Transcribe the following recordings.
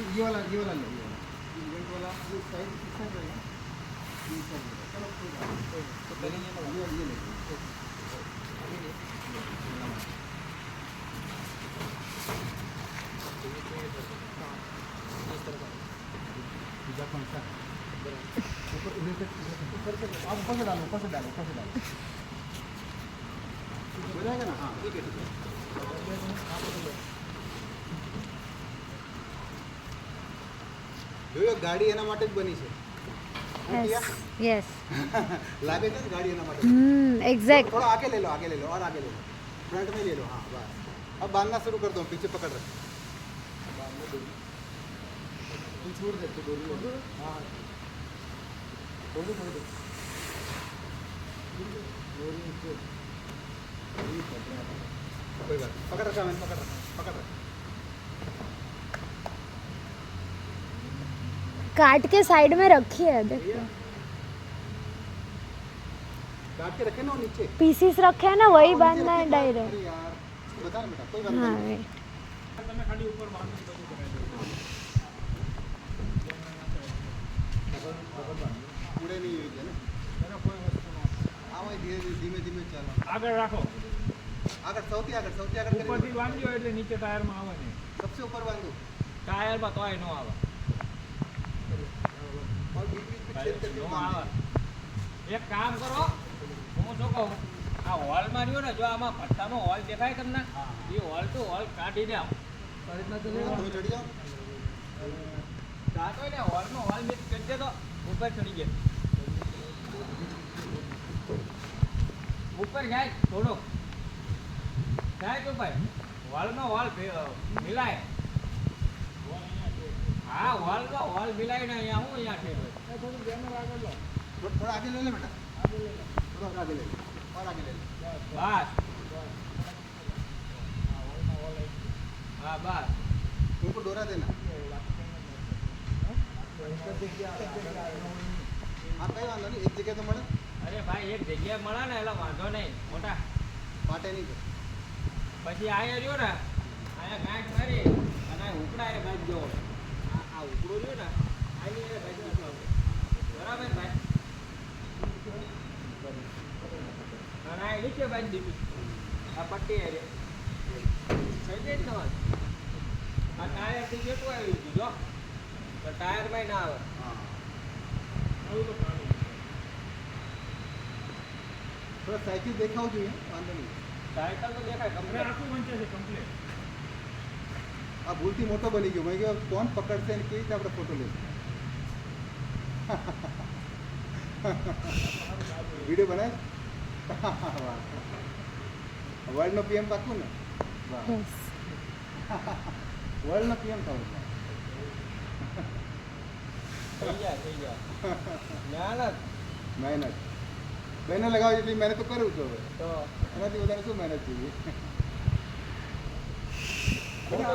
ये वाला लो, ये इवेंट वाला ये साइड किस साइड रहेगा, ये साइड रहेगा। चलो कोई बात नहीं, तो पहले ये ले पूजा कौन सा ऊपर ऊपर से आप ऊपर से डालो, ऊपर से डालो, ऊपर से डालो, हो जाएगा ना। हाँ ठीक है ठीक है। જો ગાડી એના માટે જ બની છે। यस લાગે છે ને ગાડી એના માટે। एग्जैक्ट। थोड़ा आगे ले लो, आगे ले लो और आगे ले लो, फ्रंट में ले लो। हाँ बस अब बांधना शुरू कर दो, पीछे पकड़ रख छोड़ दे तो डोरी। हाँ छोड़ दो डोरी नीचे। कोई बात पकड़ रखा मैंने, पकड़ रखा, पकड़ रखा। काट के साइड में रखी है, देखो काट के रखे ना नीचे, पीसीस रखे हैं ना, वही बांधना है डायरेक्ट। अरे यार बता ना बेटा, कोई बात हाँ नहीं। वेट, તમે ખાલી ઉપર બાંધો તો पूरे नहीं हुई है ना, એનો કોઈ વસ્તુ ન हाँ भाई धीरे धीमे धीमे चलो। આગળ રાખો, आगर सौती आगर ઉપરથી બાંધ્યો એટલે નીચે ટાયરમાં આવે નહીં, सबसे ऊपर बांधो ટાયરમાં તોય ન આવે, और बीच बीच में छेद करके ન बांधो। આવે। એક કામ કરો, હું શું કહું, આ હોલમાં રહ્યો ને, જો આમાં ભટ્ટાનો હોલ દેખાય તમને, એ હોલ તો હોલ કાઢી દે, તમે ચડી जाओ। કાઢો ને હોલનો હોલ મિક્સ કરી દે તો ઉપર ચડી જાય, ઉપર જાય થોડોક જાય તો ભાઈ હોલનો હોલ મિલાય। हाँ હોલનો હોલ મિલાય ને અહીંયા હું અહીંયા છે थोड़ा आगे ले ले बेटा, थोड़ा और आगे ले ले, और आगे ले ले। બસ, હા બસ, उनको डोरा देना। हाँ कई वाला नहीं, एक जगह तो मरे અરે ભાઈ એક જગ્યાએ મળે ને એટલે વાંધો નહીં મોટા। पाटे नहीं थे। પછી અહીંયા રહ્યો ને, અહીંયા ગાંઠ મારી અને આ ઉપડા એ બાજુ જો આ ઉપડો રહ્યો ને આની એ બાજુ બરાબર ભાઈ, અને આ નીચે બાજુ દીધી આ પટ્ટી એ થઈ જાય ને તમારે। આ ટાયરથી કેટલું આવ્યું હતું જો, તો ટાયરમાં ના આવે। हाँ આવું તો પાણી थोड़ा साइकिल देखा हो जो वांधो नहीं। સાયકલ તો દેખાય કમ્પ્લીટ, આખું વંચે છે કમ્પ્લીટ। આ ભૂલથી મોટો બની ગયો, મેં કહ્યું કોણ પકડશે ને કેવી રીતે આપણે ફોટો લઈશું। વિડીયો બનાય વર્લ્ડનો પીએમ પાકું ને, વાહ यस વર્લ્ડનો પીએમ થવું થઈ જાય થઈ જાય। મહેનત મહેનત બહેને લગાવે એટલી મહેનત તો કરું છું હવે, તો એનાથી વધારે શું મહેનત જોઈએ।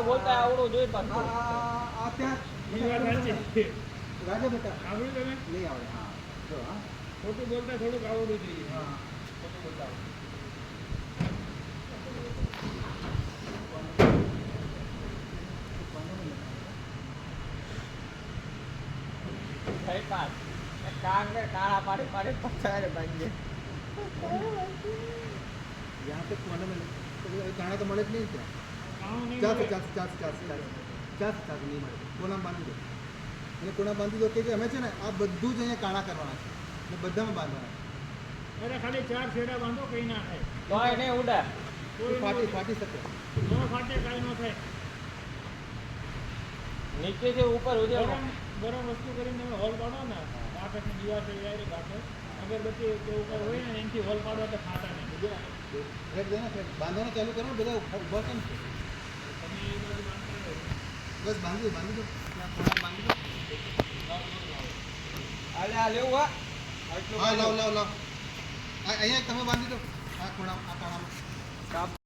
બોલતા આવડવું જોઈએ આ પાછું। આ ત્યાં એ વાત સાચી। રાજા બેટા આવડ્યું તમે? નહીં આવડે। હા જો હા ખોટું બોલતા થોડુંક આવડવું જોઈએ। હા થઈ પાસ એક કામ કર, કાળા પાડી પાડી પછાડે બાંધીએ। यहाँ पे कोने में तो गाना तो મળે જ નહીં ત્યાં। કાણું નહીં ચાસ મળે। ચાસ ચાસ ચાસ ચાસ ચાસ નહીં મળે, કોના બાંધી દો અને કોના બાંધી દો કે અમે છે ને આ બધું જ અહીંયા કાણા કરવાના છે અને બધામાં બાંધવાના અરે ખાલી 4 છેડા બાંધો, કંઈ ના થાય। તોય નહીં ઉડે, છે। કોઈ ફાટી ન ફાટી શકે। ફાટે, કાંઈ ન થાય। નીચેથી ઉપર ઉડે। ગરમ વસ્તુ કરીને તમે હોલ પાડો ને, કાંઠની દીવાલ છે ડાયરેક્ટ કાંઠે અગરબત્તી કે ઉપર હોય ને એનાથી હોલ પાડો તો ફાટે નહીં। ફેંક દે ને, ફેંક બાંધવાનું ચાલુ કરો, બધા ઊભા કેમ છે? તમે એ બાજુ બાંધતા રહો। બસ બાંધી દો ત્યાં કોણા બાંધી દો। આલે આ લેવું હા હા લાવ લાવ લાવ અહીંયા તમે બાંધી દો આ કોણા આ કાણામાં।